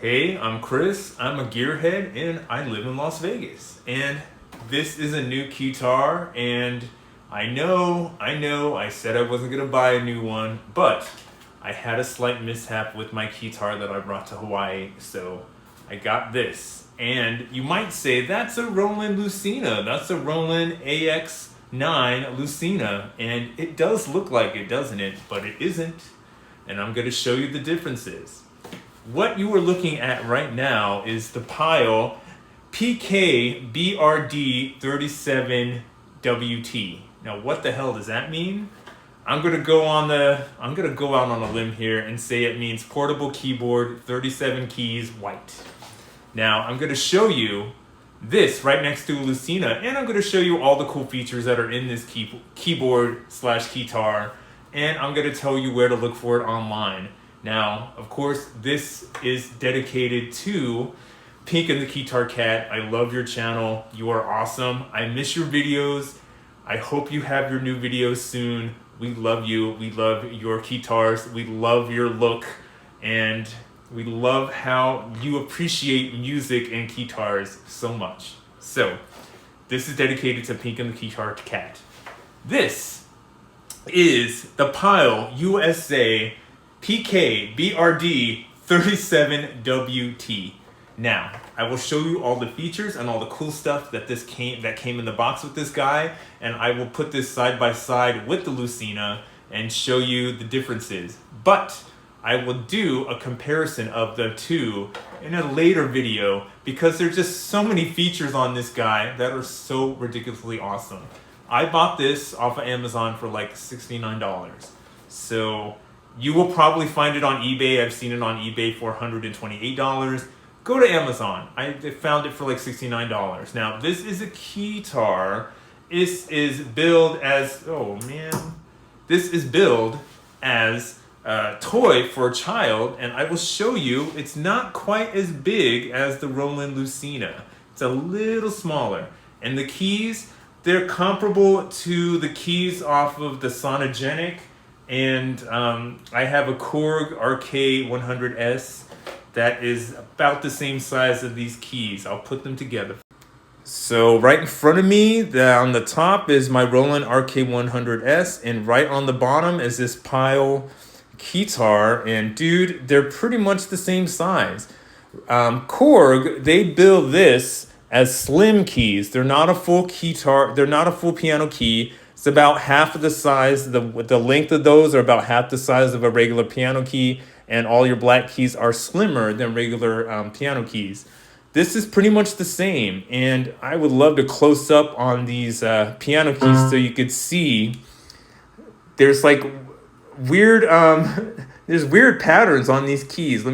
Hey, I'm Chris, I'm a gearhead, and I live in Las Vegas. And this is a new Keytar, and I know, I said I wasn't gonna buy a new one, but I had a slight mishap with my Keytar that I brought to Hawaii, so I got this. And you might say, that's a Roland Lucina, that's a Roland AX9 Lucina, and it does look like it, doesn't it? But it isn't, and I'm gonna show you the differences. What you are looking at right now is the Pyle PKBRD37WT. Now, what the hell does that mean? I'm gonna go out on a limb here and say it means portable keyboard, 37 keys, white. Now, I'm gonna show you this right next to Lucina, and I'm gonna show you all the cool features that are in this keyboard slash Keytar, and I'm gonna tell you where to look for it online. Now, of course, this is dedicated to Pink and the Keytar Cat. I love your channel. You are awesome. I miss your videos. I hope you have your new videos soon. We love you. We love your Keytars. We love your look. And we love how you appreciate music and Keytars so much. So, this is dedicated to Pink and the Keytar Cat. This is the Pyle USA PKBRD37WT. Now, I will show you all the features and all the cool stuff that came in the box with this guy, and I will put this side by side with the Lucina and show you the differences. But I will do a comparison of the two in a later video because there's just so many features on this guy that are so ridiculously awesome. I bought this off of Amazon for like $69. So you will probably find it on eBay. I've seen it on eBay for $128. Go to Amazon. I found it for like $69. Now, this is a Keytar. This is billed as, this is billed as a toy for a child, and I will show you it's not quite as big as the Roland Lucina. It's a little smaller. And the keys, they're comparable to the keys off of the Sonogenic. And I have a Korg RK100S that is about the same size of these keys. I'll put them together. So right in front of me, on the top is my Roland RK100S, and right on the bottom is this Pyle Keytar. And dude, they're pretty much the same size. Korg, they build this as slim keys. They're not a full Keytar. They're not a full piano key. It's about half of the size, the length of those are about half the size of a regular piano key, and all your black keys are slimmer than regular piano keys. This is pretty much the same, and I would love to close up on these piano keys so you could see there's like weird, there's weird patterns on these keys.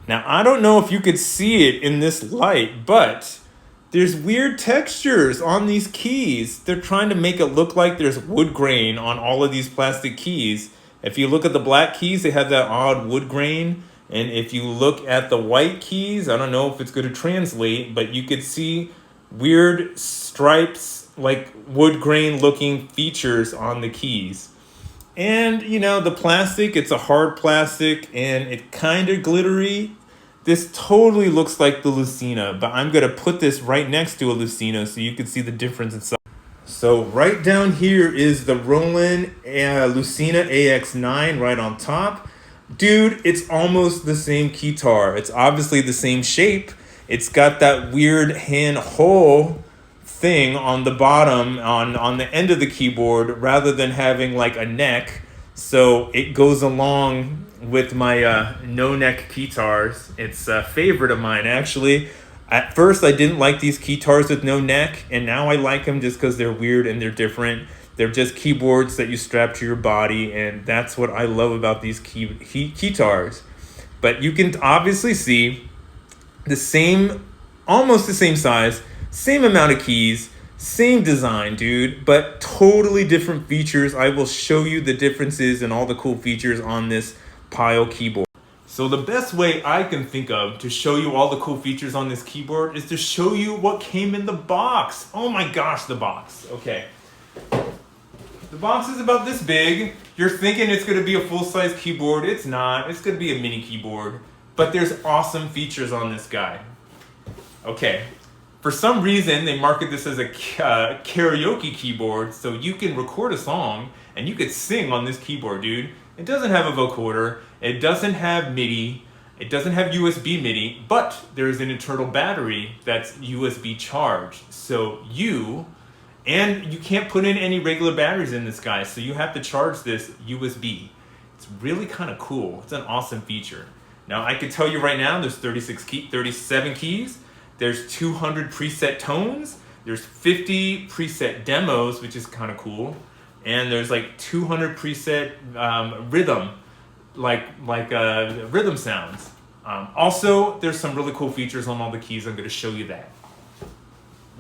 Now, I don't know if you could see it in this light, but there's weird textures on these keys. They're trying to make it look like there's wood grain on all of these plastic keys. If you look at the black keys, they have that odd wood grain. And if you look at the white keys, I don't know if it's going to translate, but you could see weird stripes, like wood grain looking features on the keys. And, you know, the plastic, it's a hard plastic and it kind of glittery. This totally looks like the Lucina, but I'm going to put this right next to a Lucina so you can see the difference inside. So right down here is the Roland Lucina AX9 right on top. Dude, it's almost the same Keytar. It's obviously the same shape. It's got that weird hand hole thing on the bottom, on the end of the keyboard, rather than having like a neck. So it goes along with my no-neck Keytars. It's a favorite of mine, actually. At first, I didn't like these Keytars with no neck, and now I like them just because they're weird and they're different. They're just keyboards that you strap to your body, and that's what I love about these Keytars. But you can obviously see the same, almost the same size, same amount of keys, same design, dude, but totally different features. I will show you the differences and all the cool features on this Pyle keyboard. So the best way I can think of to show you all the cool features on this keyboard is to show you what came in the box. Oh my gosh, the box. Okay. The box is about this big. You're thinking it's going to be a full-size keyboard. It's not. It's going to be a mini keyboard. but there's awesome features on this guy. Okay, for some reason they market this as a karaoke keyboard, so you can record a song and you could sing on this keyboard, dude. It doesn't have a vocoder, it doesn't have MIDI, it doesn't have USB MIDI, but there's an internal battery that's USB charged. So you can't put in any regular batteries in this guy, so you have to charge this USB. It's really kind of cool. It's an awesome feature. Now I can tell you right now, there's 37 keys, there's 200 preset tones, there's 50 preset demos, which is kind of cool, and there's like 200 preset rhythm, rhythm sounds. Also, there's some really cool features on all the keys. I'm going to show you that.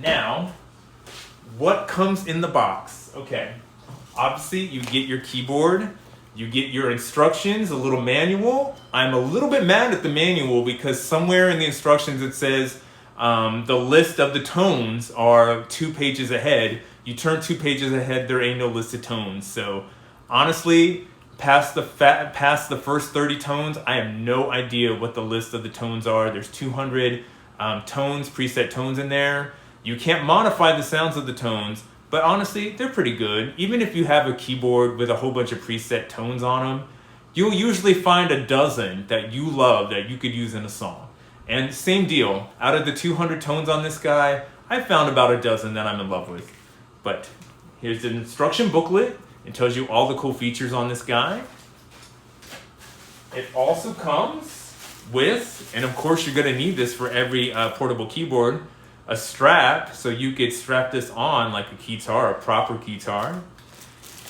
Now, what comes in the box? Okay, obviously you get your keyboard, you get your instructions, a little manual. I'm a little bit mad at the manual because somewhere in the instructions it says the list of the tones are 2 pages ahead. You turn 2 pages ahead, there ain't no list of tones. So honestly, past the first 30 tones, I have no idea what the list of the tones are. There's 200 tones, preset tones in there. You can't modify the sounds of the tones, but honestly, they're pretty good. Even if you have a keyboard with a whole bunch of preset tones on them, you'll usually find a dozen that you love that you could use in a song. And same deal, out of the 200 tones on this guy, I found about a dozen that I'm in love with. But here's the instruction booklet. It tells you all the cool features on this guy. It also comes with, and of course you're gonna need this for every portable keyboard, a strap, so you could strap this on like a Keytar, a proper Keytar.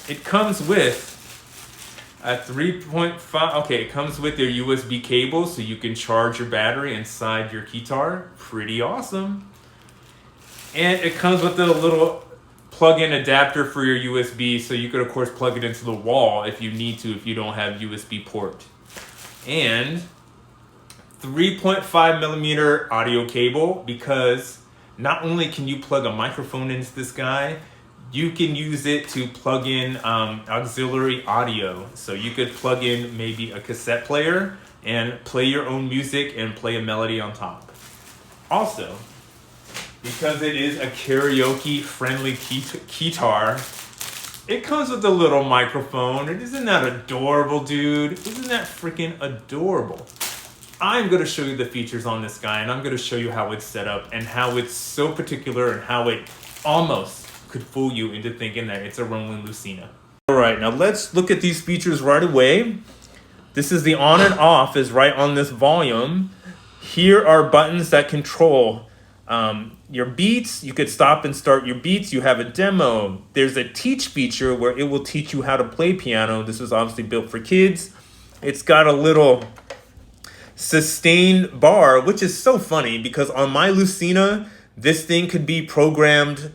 It comes with a 3.5, okay, it comes with your USB cable so you can charge your battery inside your Keytar. Pretty awesome. And it comes with a little plug-in adapter for your USB, so you could of course plug it into the wall if you need to, if you don't have USB port. And 3.5 millimeter audio cable, because not only can you plug a microphone into this guy, you can use it to plug in auxiliary audio. So you could plug in maybe a cassette player and play your own music and play a melody on top. Also, because it is a karaoke friendly Keytar, it comes with a little microphone. And isn't that adorable, dude? Isn't that freaking adorable? I'm going to show you the features on this guy, and I'm going to show you how it's set up and how it's so particular and how it almost could fool you into thinking that it's a Roland Lucina. All right, now let's look at these features right away. This is the on and off is right on this volume. Here are buttons that control your beats. You could stop and start your beats. You have a demo. There's a teach feature where it will teach you how to play piano. This was obviously built for kids. It's got a little sustain bar, which is so funny because on my Lucina, this thing could be programmed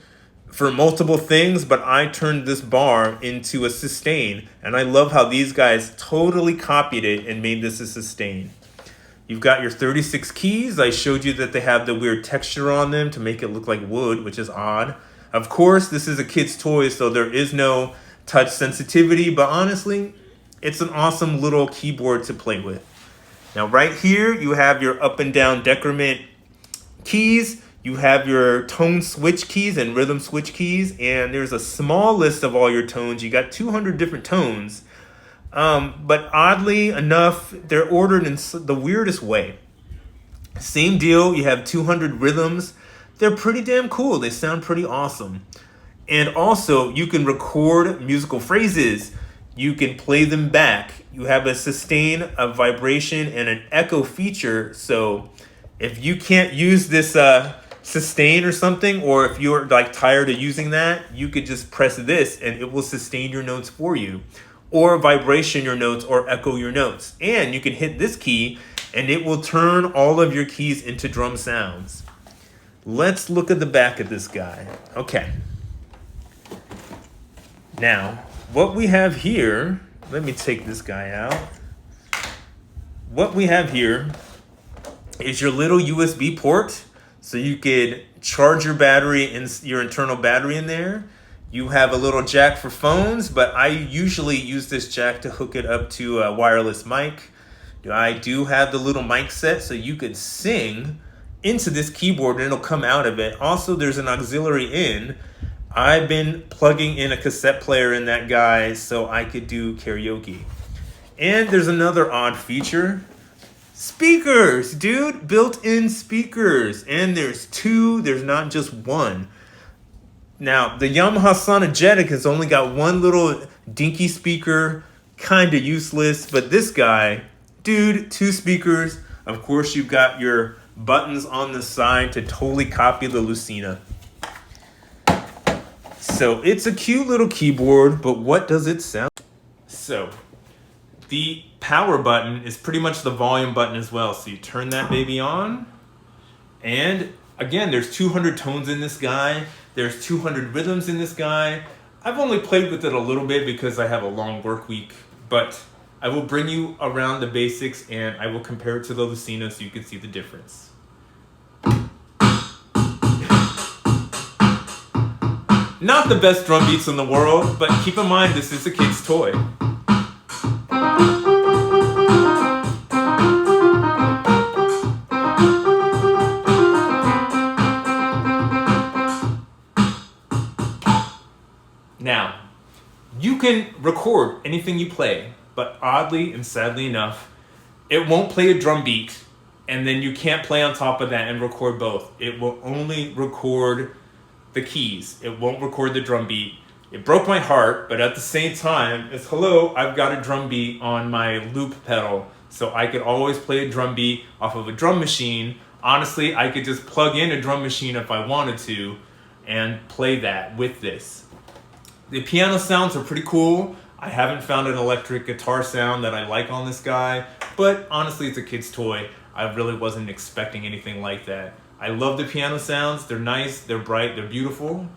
for multiple things, but I turned this bar into a sustain, and I love how these guys totally copied it and made this a sustain. You've got your 36 keys. I showed you that they have the weird texture on them to make it look like wood, which is odd. Of course, this is a kid's toy, so there is no touch sensitivity, but honestly, it's an awesome little keyboard to play with. Now right here, you have your up and down decrement keys. You have your tone switch keys and rhythm switch keys, and there's a small list of all your tones. You got 200 different tones, but oddly enough, they're ordered in the weirdest way. Same deal, you have 200 rhythms. They're pretty damn cool. They sound pretty awesome. And also, you can record musical phrases. You can play them back. You have a sustain, a vibration, and an echo feature. So if you can't use this sustain or something, or if you're like tired of using that, you could just press this and it will sustain your notes for you, or vibration your notes, or echo your notes. And you can hit this key and it will turn all of your keys into drum sounds. Let's look at the back of this guy. Okay. Now, what we have here, let me take this guy out. What we have here is your little USB port, so you could charge your battery and your internal battery in there. You have a little jack for phones, but I usually use this jack to hook it up to a wireless mic. I do have the little mic set so you could sing into this keyboard and it'll come out of it. Also, there's an auxiliary in. I've been plugging in a cassette player in that guy so I could do karaoke. And there's another odd feature. Speakers, dude, built-in speakers. And there's two, there's not just one. Now, the Yamaha Sonogetic has only got one little dinky speaker, kind of useless, but this guy, dude, two speakers. Of course, you've got your buttons on the side to totally copy the Lucina. So it's a cute little keyboard, but what does it sound? So the power button is pretty much the volume button as well. So you turn that baby on, and again, there's 200 tones in this guy. There's 200 rhythms in this guy. I've only played with it a little bit because I have a long work week, but I will bring you around the basics and I will compare it to the Lucina so you can see the difference. Not the best drum beats in the world, but keep in mind this is a kid's toy. Now, you can record anything you play, but oddly and sadly enough, it won't play a drum beat, and then you can't play on top of that and record both. It will only record the keys. It won't record the drum beat. It broke my heart, but at the same time, it's hello, I've got a drum beat on my loop pedal, so I could always play a drum beat off of a drum machine. Honestly, I could just plug in a drum machine if I wanted to and play that with this. The piano sounds are pretty cool. I haven't found an electric guitar sound that I like on this guy, but honestly, it's a kid's toy. I really wasn't expecting anything like that. I love the piano sounds. They're nice, they're bright, they're beautiful.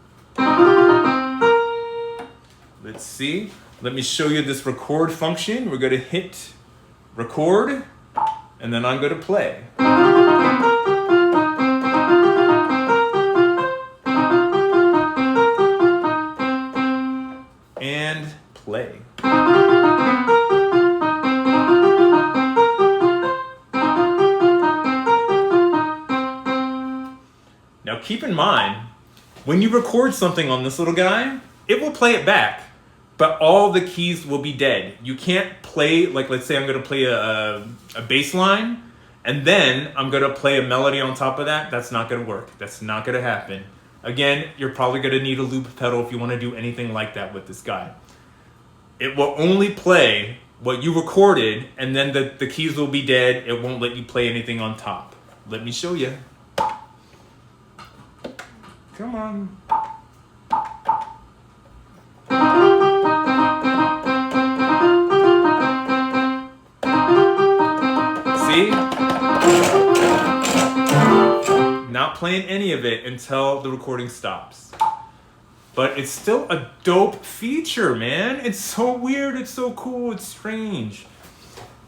Let's see. Let me show you this record function. We're going to hit record, and then I'm going to play. And play. Now keep in mind, when you record something on this little guy, it will play it back, but all the keys will be dead. You can't play, like let's say I'm gonna play a bass line, and then I'm gonna play a melody on top of that. That's not gonna work. That's not gonna happen. Again, you're probably gonna need a loop pedal if you wanna do anything like that with this guy. It will only play what you recorded, and then the keys will be dead. It won't let you play anything on top. Let me show you. Come on. See? Not playing any of it until the recording stops. But it's still a dope feature, man. It's so weird, it's so cool, it's strange.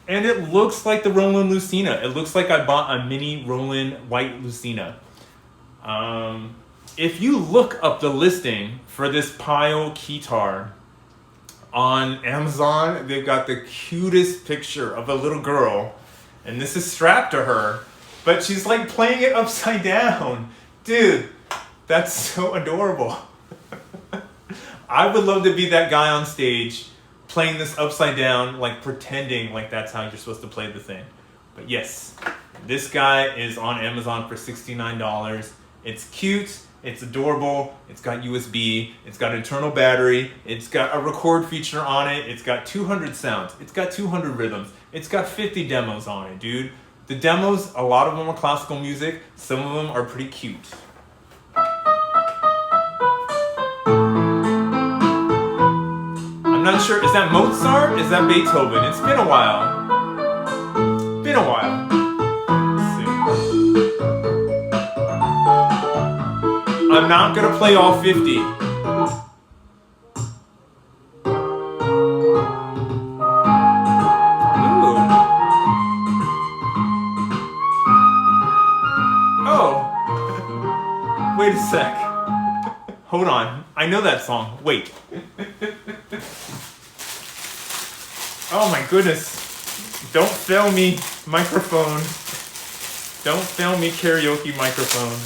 And it looks like the Roland Lucina. It looks like I bought a mini Roland white Lucina. If you look up the listing for this Pyle Keytar on Amazon, they've got the cutest picture of a little girl, and this is strapped to her, but she's like playing it upside down. Dude, that's so adorable. I would love to be that guy on stage playing this upside down, like pretending like that's how you're supposed to play the thing. But yes, this guy is on Amazon for $69. It's cute. It's adorable. It's got USB. It's got internal battery. It's got a record feature on it. It's got 200 sounds. It's got 200 rhythms. It's got 50 demos on it, dude. The demos, a lot of them are classical music. Some of them are pretty cute. I'm not sure. Is that Mozart? Is that Beethoven? It's been a while. Been a while. I'm not gonna play all 50. Ooh. Oh. Wait a sec. Hold on. I know that song. Wait. Oh my goodness. Don't fail me, microphone. Don't fail me, karaoke microphone.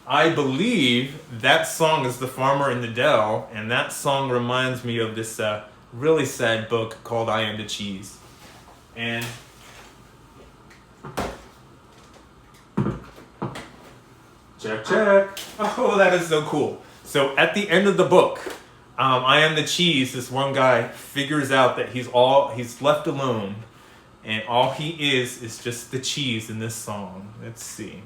I believe that song is The Farmer in the Dell, and that song reminds me of this really sad book called I Am the Cheese. And check. Oh, that is so cool. So at the end of the book, I Am the Cheese, this one guy figures out that he's left alone, and all he is just the cheese in this song. Let's see.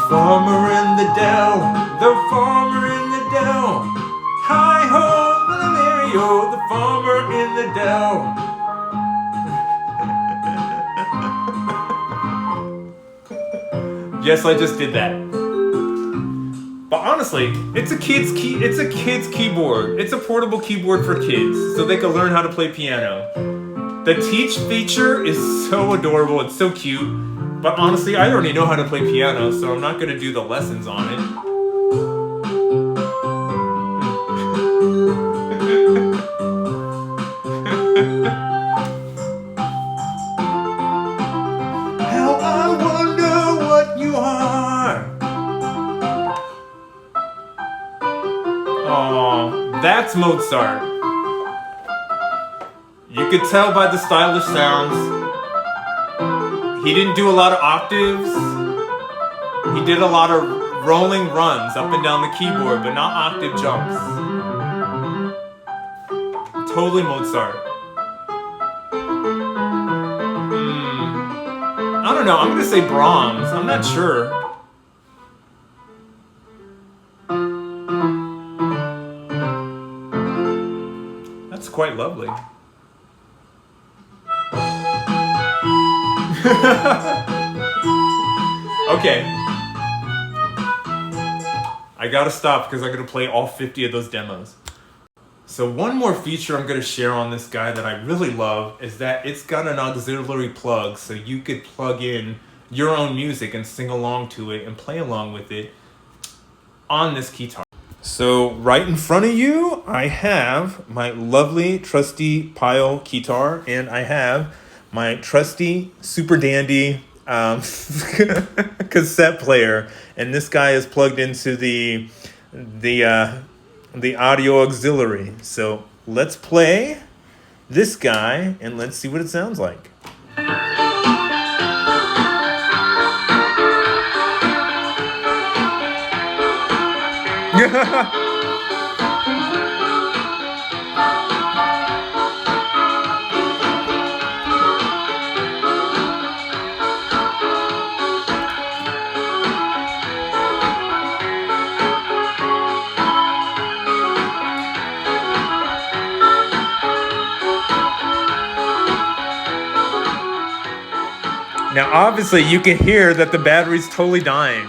Farmer in the dell, the farmer in the dell. Hi-ho, Mary-o, the farmer in the dell. Yes, I just did that. But honestly, it's a kid's keyboard. It's a portable keyboard for kids, so they can learn how to play piano. The teach feature is so adorable, it's so cute. But honestly, I already know how to play piano, so I'm not going to do the lessons on it. How I wonder what you are. Oh, that's Mozart. You could tell by the stylish sounds. He didn't do a lot of octaves. He did a lot of rolling runs up and down the keyboard, but not octave jumps. Totally Mozart. I don't know, I'm gonna say Brahms. I'm not sure. That's quite lovely. Okay. I gotta stop because I'm gonna play all 50 of those demos. So one more feature I'm gonna share on this guy that I really love is that it's got an auxiliary plug, so you could plug in your own music and sing along to it and play along with it on this Keytar. So right in front of you, I have my lovely trusty Pyle Keytar, and I have my trusty, super dandy cassette player, and this guy is plugged into the audio auxiliary. So let's play this guy and let's see what it sounds like. Now, obviously, you can hear that the battery's totally dying.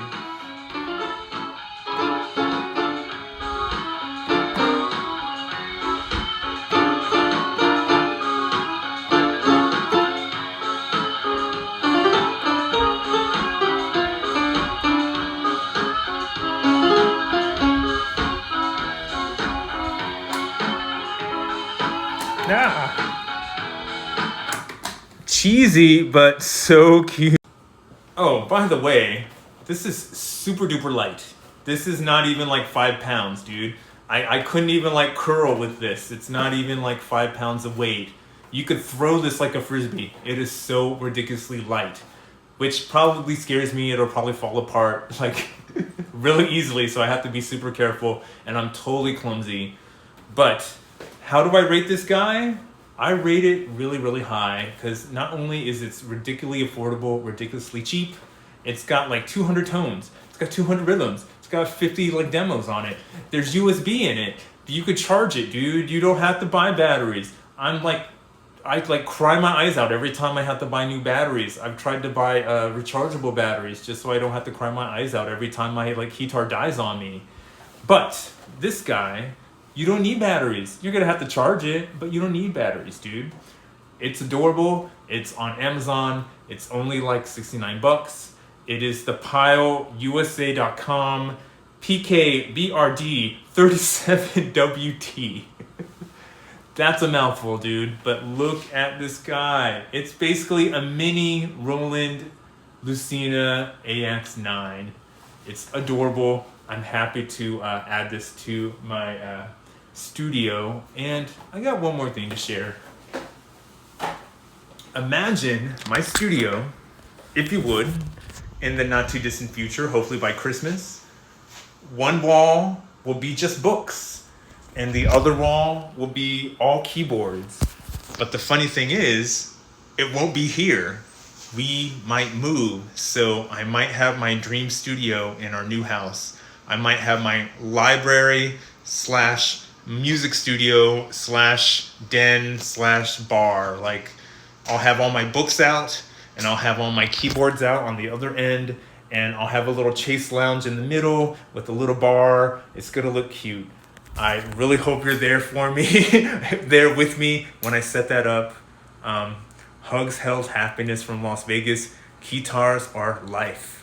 Cheesy, but so cute. Oh, by the way, this is super duper light. This is not even like 5 pounds, dude. I couldn't even like curl with this. It's not even like 5 pounds of weight. You could throw this like a frisbee. It is so ridiculously light, which probably scares me. It'll probably fall apart like really easily, so I have to be super careful, and I'm totally clumsy. But how do I rate this guy? I rate it really, really high because not only is it ridiculously affordable, ridiculously cheap, it's got like 200 tones, it's got 200 rhythms, it's got 50 like demos on it. There's USB in it. You could charge it, dude. You don't have to buy batteries. I cry my eyes out every time I have to buy new batteries. I've tried to buy rechargeable batteries just so I don't have to cry my eyes out every time my like Keytar dies on me. But this guy You don't need batteries. You're gonna have to charge it, but you don't need batteries, dude. It's adorable. It's on Amazon. It's only like 69 bucks. It is the PyleUSA.com PKBRD37WT. That's a mouthful, dude, but look at this guy. It's basically a mini Roland Lucina AX9. It's adorable. I'm happy to add this to my studio. And I got one more thing to share. Imagine my studio, if you would, in the not too distant future, hopefully by Christmas. One wall will be just books, and the other wall will be all keyboards. But the funny thing is, it won't be here. We might move, so I might have my dream studio in our new house. I might have my library / music studio / den / bar. Like, I'll have all my books out, and I'll have all my keyboards out on the other end, and I'll have a little chase lounge in the middle with a little bar. It's gonna look cute. I really hope you're there for me, there with me when I set that up. Hugs, health, happiness from Las Vegas. Keytars are life.